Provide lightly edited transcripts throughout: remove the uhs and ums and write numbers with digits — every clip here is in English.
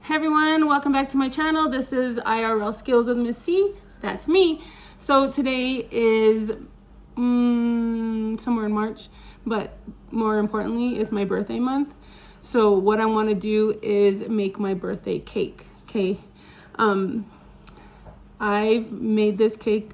Hey everyone, welcome back to my channel. This is IRL Skills with Miss C. That's me. So today is somewhere in March, but more importantly, it's my birthday month. So what I want to do is make my birthday cake. Okay. I've made this cake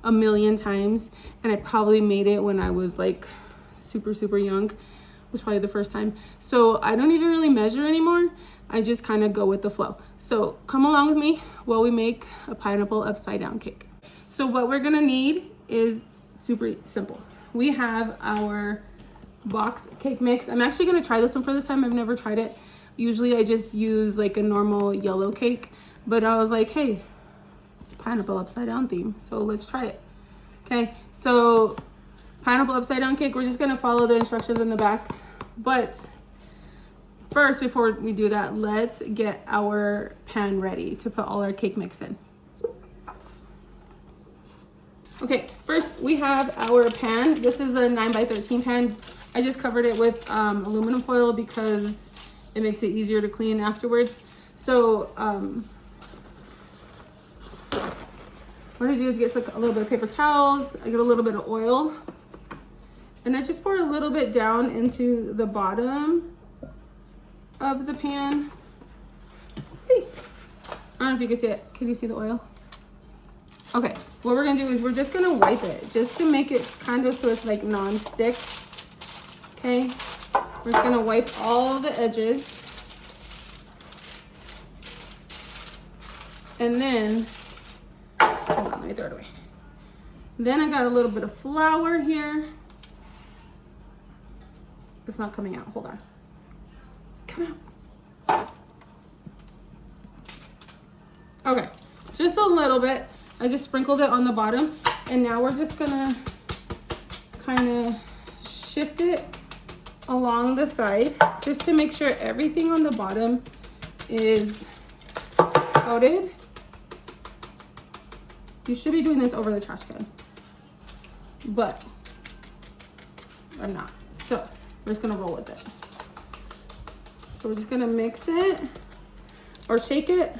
a million times, and I probably made it when I was like super young. It was probably the first time. So I don't even really measure anymore. I just kind of go with the flow. So come along with me while we make a pineapple upside down cake. So what we're gonna need is super simple. We have our box cake mix. I'm actually gonna try this one for this time. I've never tried it. Usually I just use like a normal yellow cake, but I was like, hey, it's pineapple upside down theme, so let's try it. Okay, so pineapple upside down cake, we're just gonna follow the instructions in the back. But first, before we do that, let's get our pan ready to put all our cake mix in. Okay, first we have our pan. This is a 9x13 pan. I just covered it with aluminum foil because it makes it easier to clean afterwards. So what I do is get a little bit of paper towels. I get a little bit of oil, and I just pour a little bit down into the bottom of the pan. Hey. I don't know if you can see it. Can you see the oil? Okay, what we're gonna do is we're just gonna wipe it just to make it kind of so it's like non-stick. Okay, we're just gonna wipe all the edges. And then, hold on, let me throw it away. Then I got a little bit of flour here. It's not coming out, hold on. Come out. Okay, just a little bit. I just sprinkled it on the bottom, and now we're just gonna kind of shift it along the side just to make sure everything on the bottom is coated. You should be doing this over the trash can, but I'm not. So we're just gonna roll with it. So we're just gonna mix it or shake it.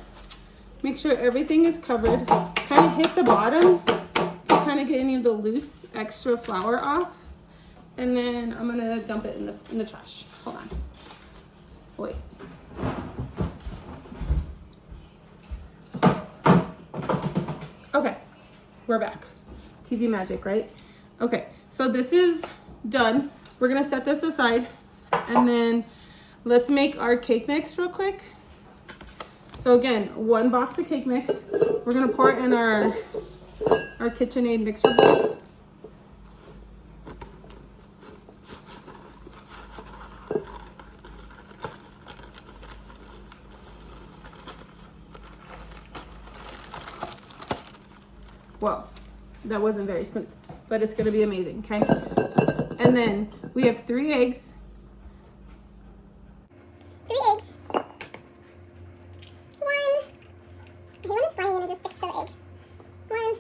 Make sure everything is covered. Kind of hit the bottom to kind of get any of the loose extra flour off. And then I'm gonna dump it in the trash. Hold on. Wait. Okay, we're back. TV magic, right? Okay, so this is done. We're gonna set this aside, and then let's make our cake mix real quick. So again, 1 box of cake mix. We're gonna pour it in our KitchenAid mixer bowl. Well, that wasn't very smooth, but it's gonna be amazing, okay? And then we have 3 eggs. 3 eggs. 1. Okay, one is slimy and it just sticks to the egg. 1,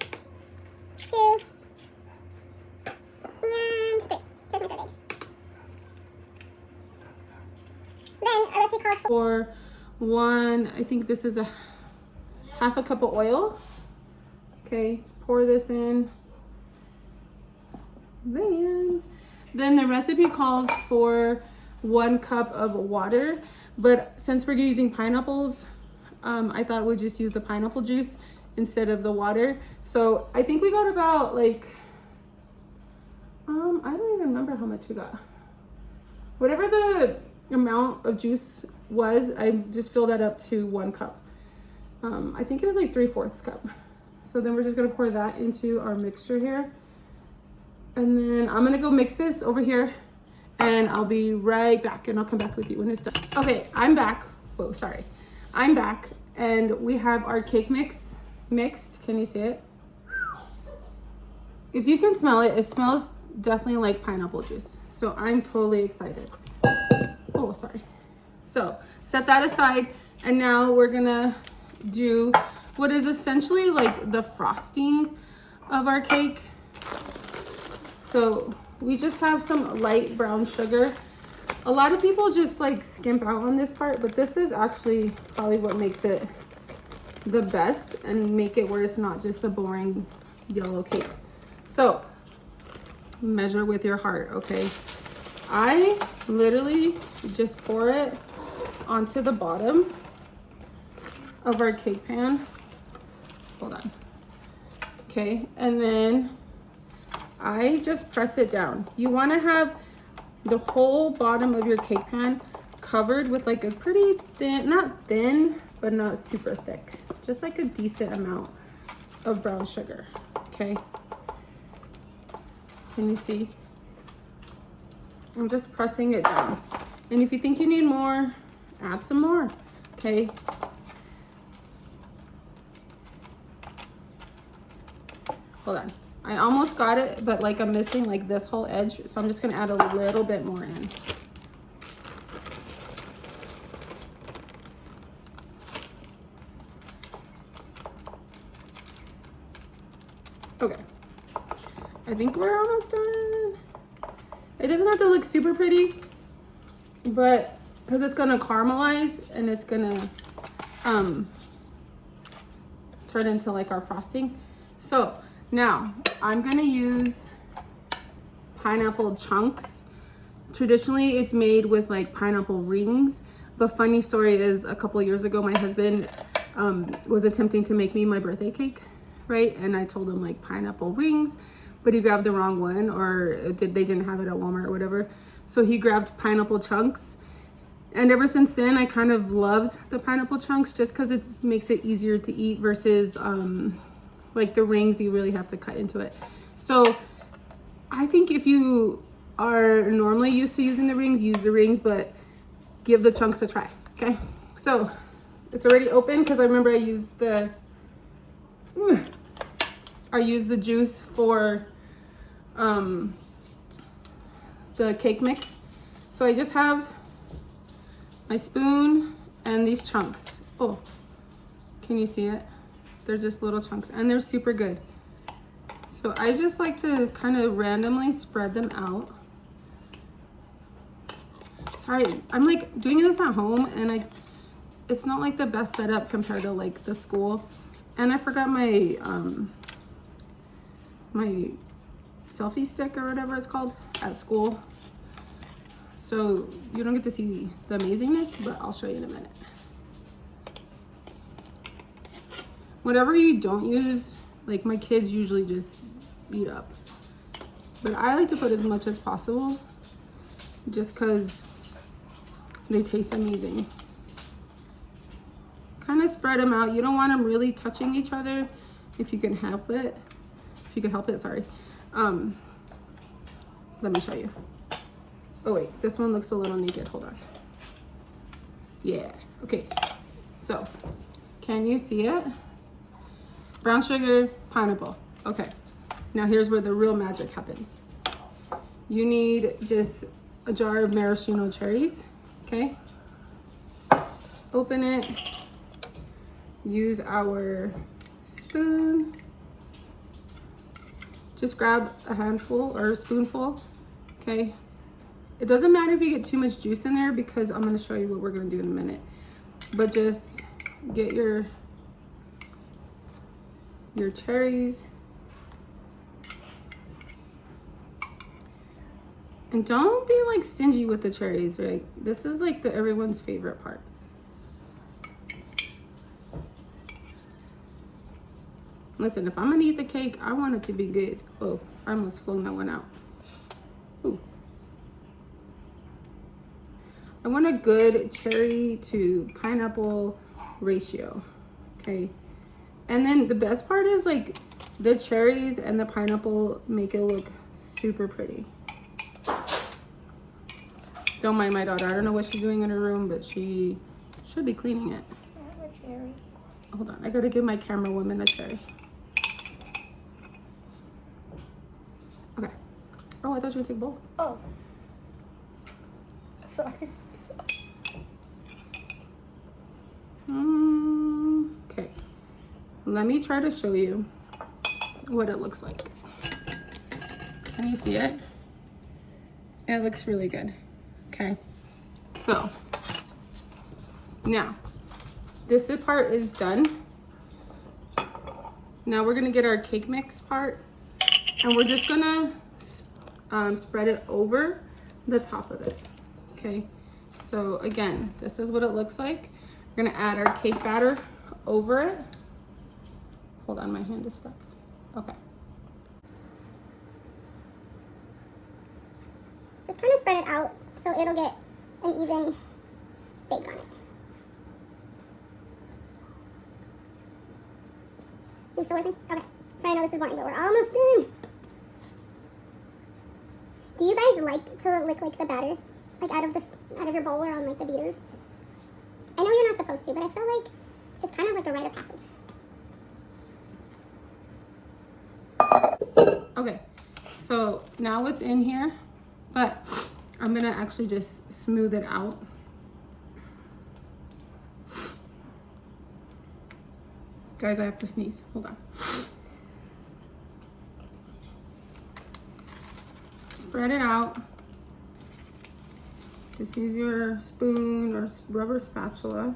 2, and 3. Here's my 3rd egg. Then our recipe calls For 1, I think this is a half a cup of oil. Okay, pour this in. Then the recipe calls for 1 cup of water, but since we're using pineapples, I thought we'd just use the pineapple juice instead of the water. So I think we got about like, I don't even remember how much we got. Whatever the amount of juice was, I just filled that up to 1 cup. I think it was like 3/4 cup. So then we're just gonna pour that into our mixture here. And then I'm gonna go mix this over here, and I'll be right back, and I'll come back with you when it's done. Okay, I'm back. Whoa, sorry. I'm back, and we have our cake mix mixed. Can you see it? If you can smell it, it smells definitely like pineapple juice. So I'm totally excited. Oh, sorry. So set that aside, and now we're gonna do what is essentially like the frosting of our cake. So we just have some light brown sugar. A lot of people just like skimp out on this part, but this is actually probably what makes it the best and make it where it's not just a boring yellow cake. So measure with your heart, okay? I literally just pour it onto the bottom of our cake pan. Hold on. Okay, and then I just press it down. You want to have the whole bottom of your cake pan covered with like a pretty thin, not thin, but not super thick. Just like a decent amount of brown sugar, okay? Can you see? I'm just pressing it down. And if you think you need more, add some more, okay? Hold on. I almost got it, but like I'm missing like this whole edge. So I'm just gonna add a little bit more in. Okay. I think we're almost done. It doesn't have to look super pretty, but because it's gonna caramelize and it's gonna turn into like our frosting. So now I'm gonna use pineapple chunks. Traditionally it's made with like pineapple rings, but funny story is a couple years ago my husband was attempting to make me my birthday cake, right? And I told him like pineapple rings, but he grabbed the wrong one, or they didn't have it at Walmart or whatever. So he grabbed pineapple chunks. And ever since then, I kind of loved the pineapple chunks just because it makes it easier to eat versus like the rings, you really have to cut into it. So I think if you are normally used to using the rings, use the rings, but give the chunks a try, okay? So it's already open because I remember I used the juice for the cake mix. So I just have my spoon and these chunks. Oh, can you see it? They're just little chunks and they're super good. So I just like to kind of randomly spread them out. Sorry, I'm like doing this at home and it's not like the best setup compared to like the school. And I forgot my my selfie stick or whatever it's called at school. So you don't get to see the amazingness, but I'll show you in a minute. Whatever you don't use, like my kids usually just eat up. But I like to put as much as possible just because they taste amazing. Kind of spread them out. You don't want them really touching each other if you can help it. If you can help it, sorry. Let me show you. Oh wait, this one looks a little naked, hold on. Yeah, okay. So, can you see it? Brown sugar, pineapple. Okay, now here's where the real magic happens. You need just a jar of maraschino cherries, okay? Open it, use our spoon. Just grab a handful or a spoonful, okay? It doesn't matter if you get too much juice in there because I'm gonna show you what we're gonna do in a minute. But just get your cherries. And don't be like stingy with the cherries, right? This is like everyone's favorite part. Listen, if I'm gonna eat the cake, I want it to be good. Oh, I almost flung that one out. Ooh. I want a good cherry to pineapple ratio, okay? And then the best part is like the cherries and the pineapple make it look super pretty. Don't mind my daughter. I don't know what she's doing in her room, but she should be cleaning it. I have a cherry. Hold on, I gotta give my camera woman a cherry. Okay. Oh, I thought you would take both. Oh. Sorry. Okay. Let me try to show you what it looks like. Can you see it? It looks really good. Okay. So now this part is done. Now we're gonna get our cake mix part, and we're just gonna spread it over the top of it. Okay, so again, this is what it looks like. We're gonna add our cake batter over it. Hold on, my hand is stuck. Okay. Just kind of spread it out so it'll get an even bake on it. You still with me? Okay. So I know this is boring, but we're almost done. Do you guys like to lick like the batter, like out of your bowl or on like the beaters? I know you're not supposed to, but I feel like it's kind of like a rite of passage. Okay, so now it's in here, but I'm gonna actually just smooth it out. Guys, I have to sneeze. Hold on. Spread it out. Just use your spoon or rubber spatula.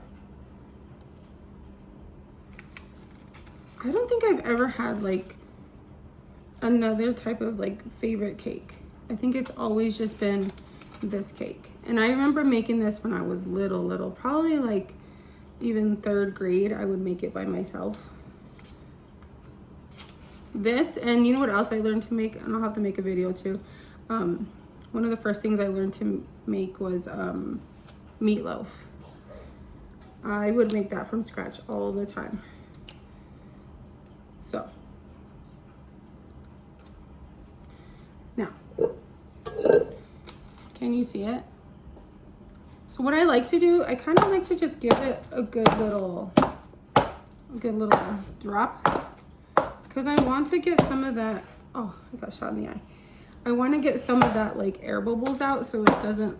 I don't think I've ever had like another type of like favorite cake. I think it's always just been this cake. And I remember making this when I was little, probably like even 3rd grade. I would make it by myself. This, and you know what else I learned to make, and I'll have to make a video too. One of the first things I learned to make was meatloaf. I would make that from scratch all the time. So now, can you see it? So what I like to do, I kind of like to just give it a good little drop, because I want to get some of that, oh, I got shot in the eye. I want to get some of that like air bubbles out so it doesn't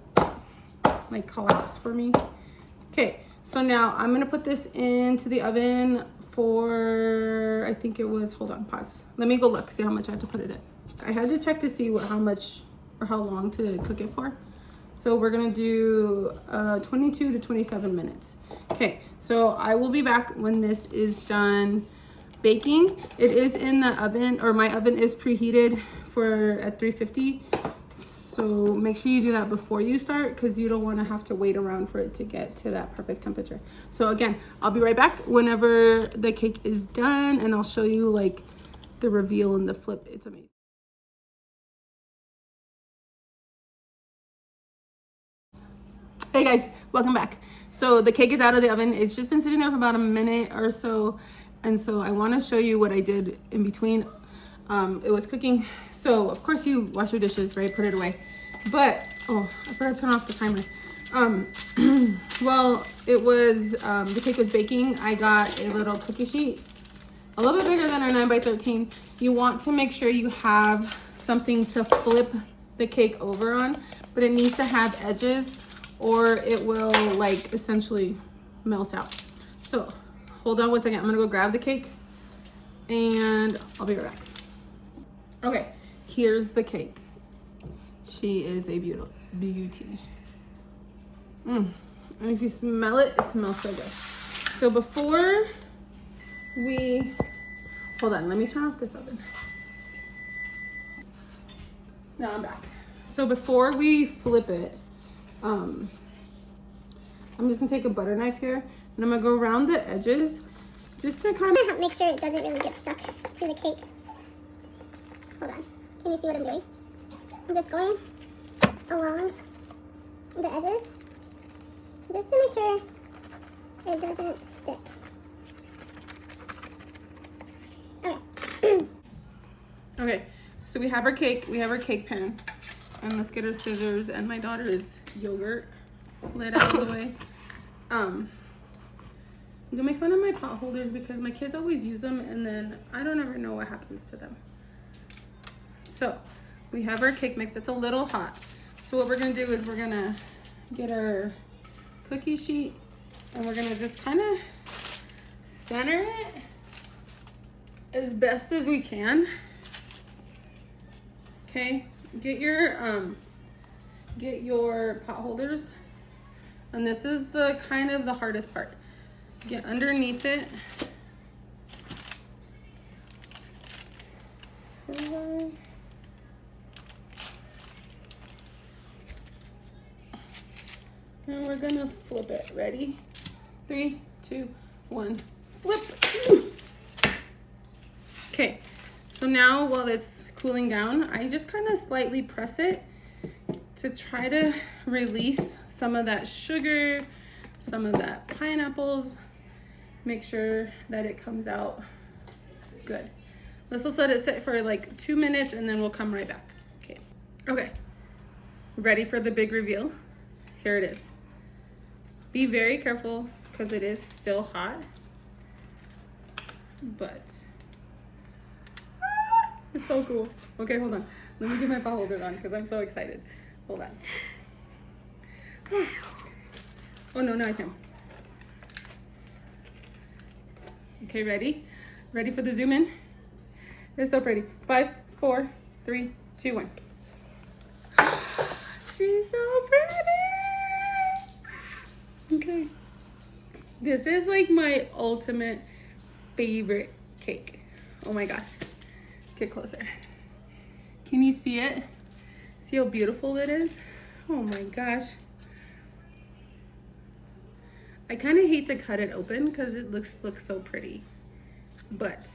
like collapse for me. Okay, so now I'm gonna put this into the oven for, I think it was, hold on, pause. Let me go look, see how much I have to put it in. I had to check to see how much or how long to cook it for. So we're gonna do 22 to 27 minutes. Okay, so I will be back when this is done baking. It is in the oven, or my oven is preheated at 350. So make sure you do that before you start, because you don't want to have to wait around for it to get to that perfect temperature. So again, I'll be right back whenever the cake is done, and I'll show you like the reveal and the flip. It's amazing. Hey guys, welcome back. So the cake is out of the oven. It's just been sitting there for about a minute or so. And so I want to show you what I did in between. It was cooking. So of course you wash your dishes, right? Put it away. But, oh, I forgot to turn off the timer. While it was, the cake was baking, I got a little cookie sheet, a little bit bigger than our 9x13. You want to make sure you have something to flip the cake over on, but it needs to have edges or it will like essentially melt out. So hold on one second. I'm gonna go grab the cake and I'll be right back. Okay, here's the cake. She is a beauty. And if you smell it, it smells so good. So before we, hold on, let me turn off this oven. Now I'm back. So before we flip it, I'm just gonna take a butter knife here and I'm gonna go around the edges just to kind of make sure it doesn't really get stuck to the cake. Hold on. Can you see what I'm doing? I'm just going along the edges just to make sure it doesn't stick. Okay. Okay, so we have our cake, we have our cake pan, and let's get our scissors and my daughter's yogurt lid out of the way. Don't make fun of my pot holders because my kids always use them and then I don't ever know what happens to them. So we have our cake mix. It's a little hot. So what we're gonna do is we're gonna get our cookie sheet and we're gonna just kind of center it as best as we can. Okay, get your pot holders And this is the kind of the hardest part. Get underneath it. So, and we're gonna flip it. Ready? 3, 2, 1, flip. Okay, so now while it's cooling down, I just kind of slightly press it to try to release some of that sugar, some of that pineapples. Make sure that it comes out good. Let's just let it sit for like 2 minutes and then we'll come right back. Okay. Okay. Ready for the big reveal? Here it is. Be very careful because it is still hot. But it's so cool. Okay, hold on. Let me get my pot holder on because I'm so excited. Hold on. Oh no, I can. Okay, ready? Ready for the zoom in? It's so pretty. 5, 4, 3, 2, 1. She's so pretty. Okay. This is like my ultimate favorite cake. Oh my gosh. Get closer. Can you see it? See how beautiful it is? Oh my gosh. I kind of hate to cut it open because it looks so pretty, but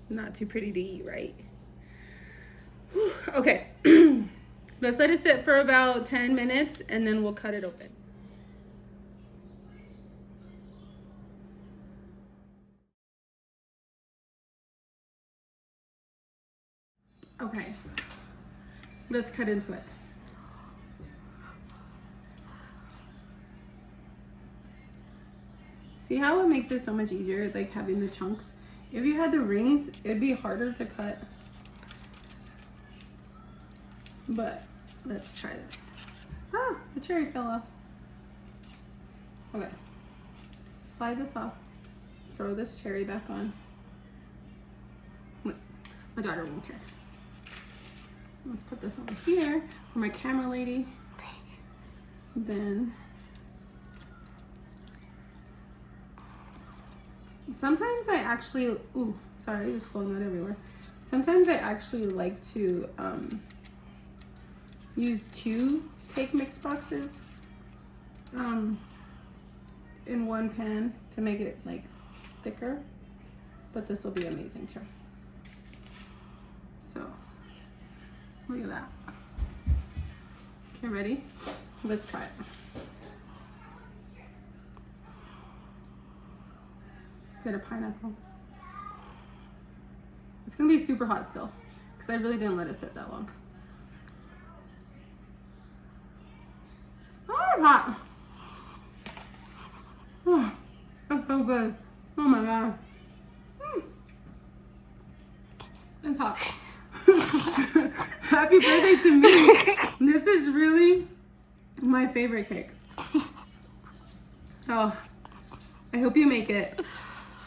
not too pretty to eat, right? Whew. Okay, let's let it sit for about 10 minutes and then we'll cut it open. Okay, let's cut into it. See how it makes it so much easier, like having the chunks? If you had the rings, it'd be harder to cut. But let's try this. Ah, the cherry fell off. Okay, slide this off. Throw this cherry back on. Wait, my daughter won't care. Let's put this over here for my camera lady. Then sometimes I actually, ooh, sorry, I just flung that everywhere. Sometimes I actually like to use 2 cake mix boxes in one pan to make it like thicker, but this will be amazing too. So, look at that. Okay, ready? Let's try it. Get a pineapple. It's gonna be super hot still because I really didn't let it sit that long. Oh, it's hot. Oh, that's so good. Oh my god. It's hot. Happy birthday to me. This is really my favorite cake. Oh, I hope you make it.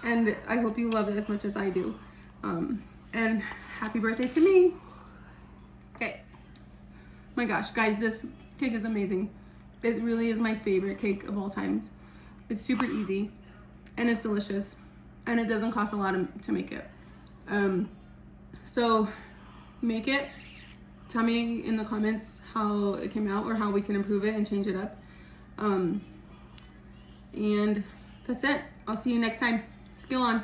And I hope you love it as much as I do. And happy birthday to me. Okay. My gosh, guys, this cake is amazing. It really is my favorite cake of all times. It's super easy and it's delicious and it doesn't cost a lot to make it. So make it. Tell me in the comments how it came out or how we can improve it and change it up. And that's it. I'll see you next time. Skill on.